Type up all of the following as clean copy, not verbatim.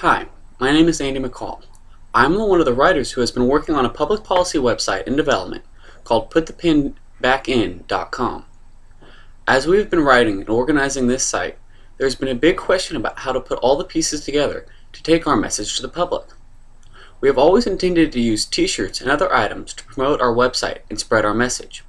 Hi, my name is Andy McCall. I'm one of the writers who has been working on a public policy website in development called PutThePinBackIn.com. As we've been writing and organizing this site, there's been a big question about how to put all the pieces together to take our message to the public. We have always intended to use t-shirts and other items to promote our website and spread our message.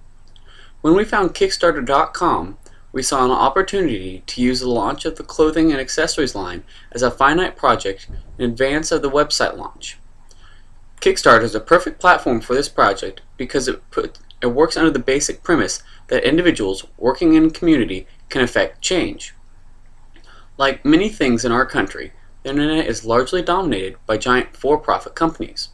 When we found KickStarter.com, we saw an opportunity to use the launch of the clothing and accessories line as a finite project in advance of the website launch. Kickstarter is a perfect platform for this project because it works under the basic premise that individuals working in a community can affect change. Like many things in our country, the internet is largely dominated by giant for-profit companies.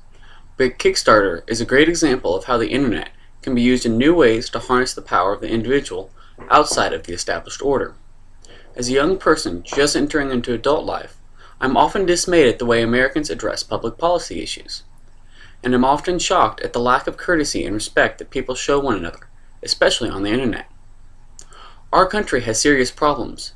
But Kickstarter is a great example of how the internet can be used in new ways to harness the power of the individual outside of the established order. As a young person just entering into adult life, I'm often dismayed at the way Americans address public policy issues, and I'm often shocked at the lack of courtesy and respect that people show one another, especially on the internet. Our country has serious problems,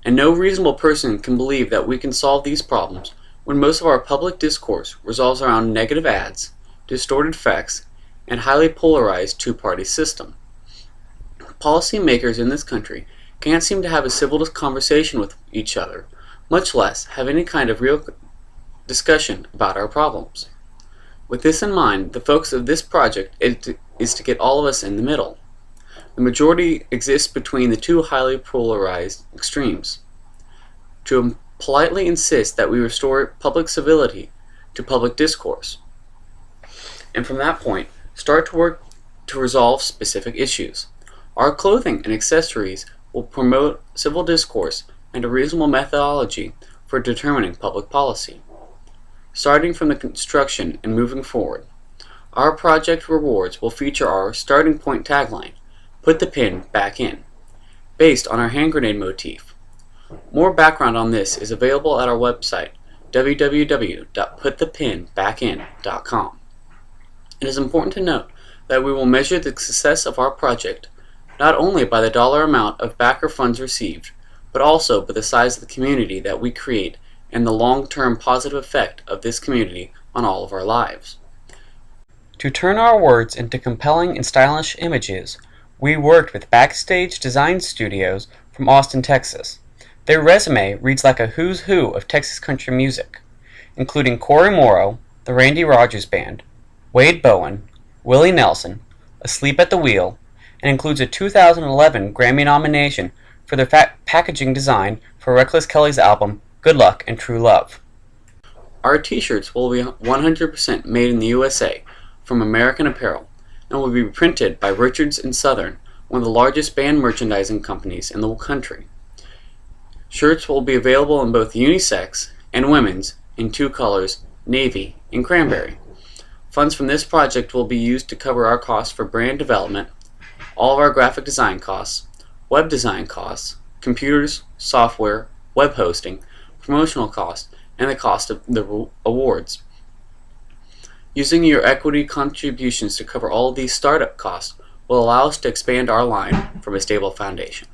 and no reasonable person can believe that we can solve these problems when most of our public discourse revolves around negative ads, distorted facts, and highly polarized two-party system. Policymakers in this country can't seem to have a civil conversation with each other, much less have any kind of real discussion about our problems. With this in mind, the focus of this project is to get all of us in the middle. The majority exists between the two highly polarized extremes. To politely insist that we restore public civility to public discourse, and from that point, start to work to resolve specific issues. Our clothing and accessories will promote civil discourse and a reasonable methodology for determining public policy. Starting from the construction and moving forward, our project rewards will feature our starting point tagline, "Put the pin back in," based on our hand grenade motif. More background on this is available at our website, www.putthepinbackin.com. It is important to note that we will measure the success of our project not only by the dollar amount of backer funds received, but also by the size of the community that we create and the long-term positive effect of this community on all of our lives. To turn our words into compelling and stylish images, we worked with Backstage Design Studios from Austin, Texas. Their resume reads like a who's who of Texas country music, including Corey Morrow, the Randy Rogers Band, Wade Bowen, Willie Nelson, Asleep at the Wheel, and includes a 2011 Grammy nomination for their packaging design for Reckless Kelly's album Good Luck and True Love. Our t-shirts will be 100% made in the USA from American Apparel and will be printed by Richards & Southern, one of the largest band merchandising companies in the country. Shirts will be available in both unisex and women's in two colors, navy and cranberry. Funds from this project will be used to cover our costs for brand development, all of our graphic design costs, web design costs, computers, software, web hosting, promotional costs, and the cost of the awards. Using your equity contributions to cover all of these startup costs will allow us to expand our line from a stable foundation.